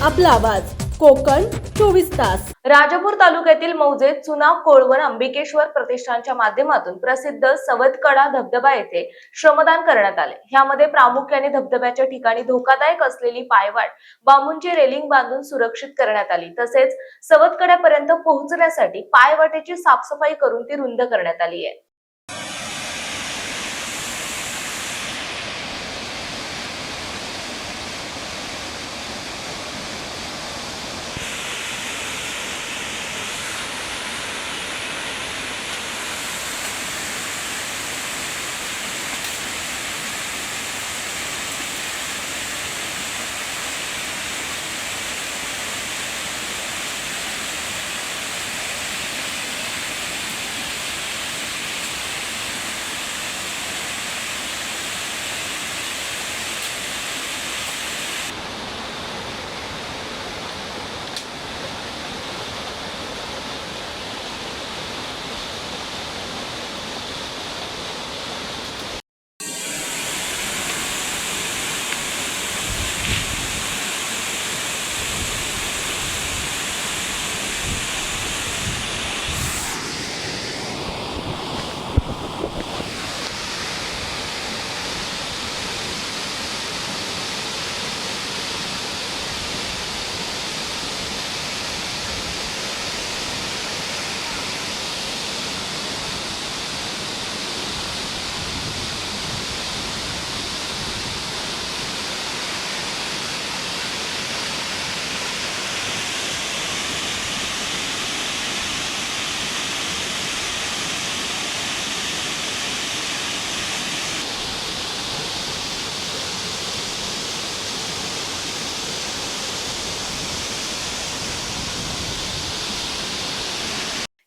आपला आवाज कोकण 24 तास। राजापूर तालुक्यातील मौजे चुना कोळवण अंबिकेश्वर प्रतिष्ठानच्या माध्यमातून प्रसिद्ध सवतकडा धबधबा येथे श्रमदान करण्यात आले। यामध्ये प्रामुख्याने धबधब्याच्या ठिकाणी धोकादायक असलेली पायवाट बांबूंची रेलिंग बांधून सुरक्षित करण्यात आली। तसेच सवतकड्यापर्यंत पोहोचण्यासाठी पायवाटेची साफसफाई करून ती रुंद करण्यात आली आहे।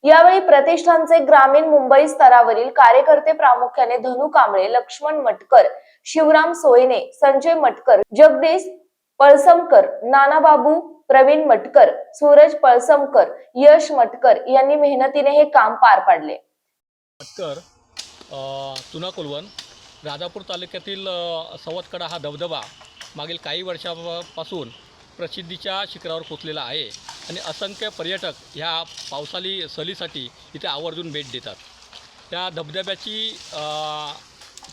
यावेळी प्रतिष्ठानचे ग्रामीण मुंबई स्तरावरील कार्यकर्ते प्रामुख्याने धनु कांबळे, लक्ष्मण मटकर, शिवराम सोयने, संजय मटकर, जगदीश पळसमकर, नानाबाबू, प्रवीण मटकर, सूरज पळसमकर, यश मटकर यांनी मेहनतीने हे काम पार पाडले। मटकर चुना कोळवण राजापूर तालुक्यातील सवतकडा हा धबधबा मागील काही वर्षापासून प्रसिद्धीच्या शिखरावर पोचलेला आहे आणि असंख्य पर्यटक ह्या पावसाळी सहलीसाठी इथे आवर्जून भेट देतात। त्या धबधब्याची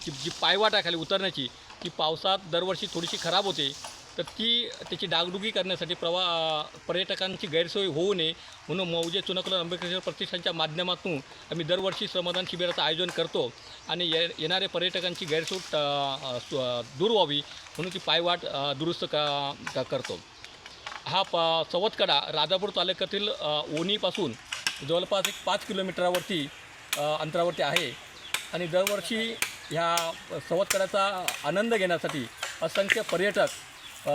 जी पायवाट आहे खाली उतरण्याची ती पावसात दरवर्षी थोडीशी खराब होते, तर त्याची डागडुगी करण्यासाठी पर्यटकांची गैरसोय होऊ नये म्हणून मौजे चुना कोळवण अंबिकेश्वर प्रतिष्ठानच्या माध्यमातून आम्ही दरवर्षी श्रमदान शिबिराचं आयोजन करतो आणि येणारे पर्यटकांची गैरसोय दूर व्हावी म्हणून ती पायवाट दुरुस्त करतो। हा सवतकडा राजापूर तालुक्यातील ओणीपासून जवळपास 5 किलोमीटरवरती अंतरावरती आहे आणि दरवर्षी ह्या सवतकड्याचा आनंद घेण्यासाठी असंख्य पर्यटक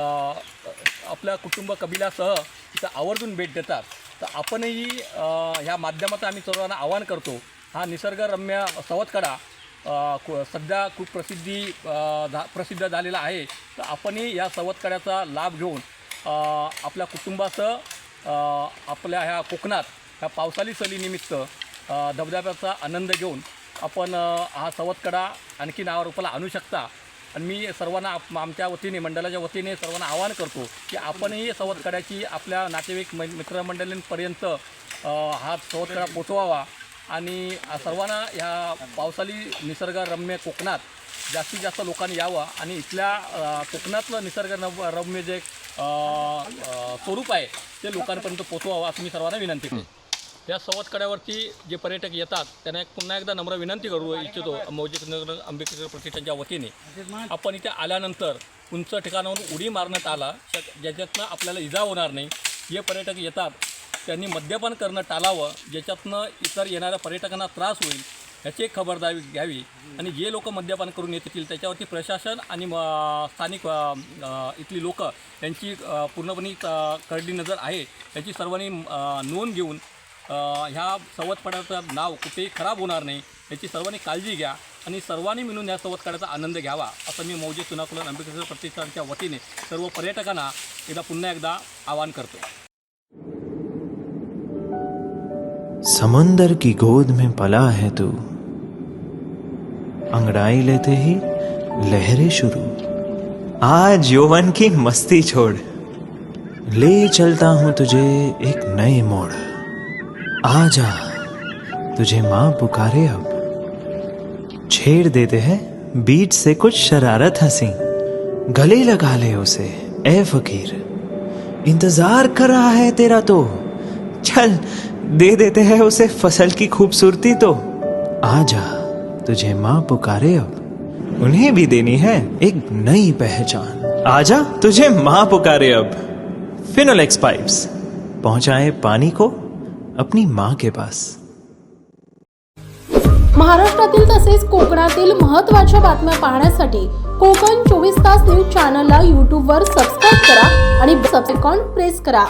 आपल्या कुटुंब कबिलासह इथं आवर्जून भेट देतात। तर आपणही ह्या माध्यमातून आम्ही सर्वांना आवाहन करतो, हा निसर्गरम्य सवतकडा सध्या खूप प्रसिद्ध झालेला आहे, तर आपणही या सवतकड्याचा लाभ घेऊन आपल्या कुटुंबासह आपल्या ह्या कोकणात ह्या पावसाळी सहलीनिमित्त धबधब्याचा आनंद घेऊन आपण हा सवतकडा आणखी नावारूपाला आणू शकता। आणि मी सर्वांना आमच्या वतीने मंडळाच्या वतीने सर्वांना आवाहन करतो की आपणही सवतकड्याची आपल्या नातेवाईक मित्रमंडळींपर्यंत हा सवतकडा पोचवावा आणि सर्वांना ह्या पावसाळी निसर्गरम्य कोकणात जास्तीत जास्त लोकांनी यावं आणि इथल्या कोकणातलं निसर्गरम्य जे स्वरूप आहे ते लोकांपर्यंत पोचवावं असं मी सर्वांना विनंती करतो। या सवतकड्यावरती जे पर्यटक येतात त्यांना पुन्हा एकदा नम्र विनंती करू इच्छितो मौजे चुना कोळवण अंबिकेश्वर प्रतिष्ठानच्या वतीने, आपण इथे आल्यानंतर उंच ठिकाणावरून उडी मारण्यात आला ज्याच्यातनं आपल्याला इजा होणार नाही। जे पर्यटक येतात त्यांनी मद्यपान करणं टाळावं, ज्याच्यातनं इतर येणाऱ्या पर्यटकांना त्रास होईल याची एक खबरदारी घ्यावी आणि जे लोक मद्यपान करून येतील त्याच्यावरती प्रशासन आणि स्थानिक इथली लोक यांची पूर्णपणे करडी नजर आहे, याची सर्वांनी नोंद घेऊन ह्या सवतकड्याचं नाव कुठेही खराब होणार नाही याची सर्वांनी काळजी घ्या आणि सर्वांनी मिळून या सवतकड्याचा आनंद घ्यावा असं मी मौजे चुना कोळवण अंबिकेश्वर प्रतिष्ठानच्या वतीने सर्व पर्यटकांना पुन्हा एकदा आवाहन करतो। समंदर की गोद में पला है तू, अंगड़ाई लेते ही लहरें शुरू। आज यौवन की मस्ती छोड़, ले चलता हूँ तुझे एक नए मोड़। आजा, तुझे माँ पुकारे अब। छेड़ देते हैं बीच से कुछ शरारत हंसी, गले लगा ले उसे ए फकीर। इंतजार कर रहा है तेरा तो, चल दे देते हैं उसे फसल की खूबसूरती तो। आजा, तुझे माँ पुकारे अब, उन्हें भी देनी है एक नई पहचान। आजा, तुझे माँ पुकारे अब। फिनोलेक्स पाइप्स पहुंचाए पानी को अपनी माँ के पास। महाराष्ट्रातील तसेच कोकणातील महत्त्वाच्या बातम्या पाहण्यासाठी कोकण 24 तास न्यूज चॅनलला यूट्यूबवर सबस्क्राईब करा आणि बेल आयकॉन प्रेस करा।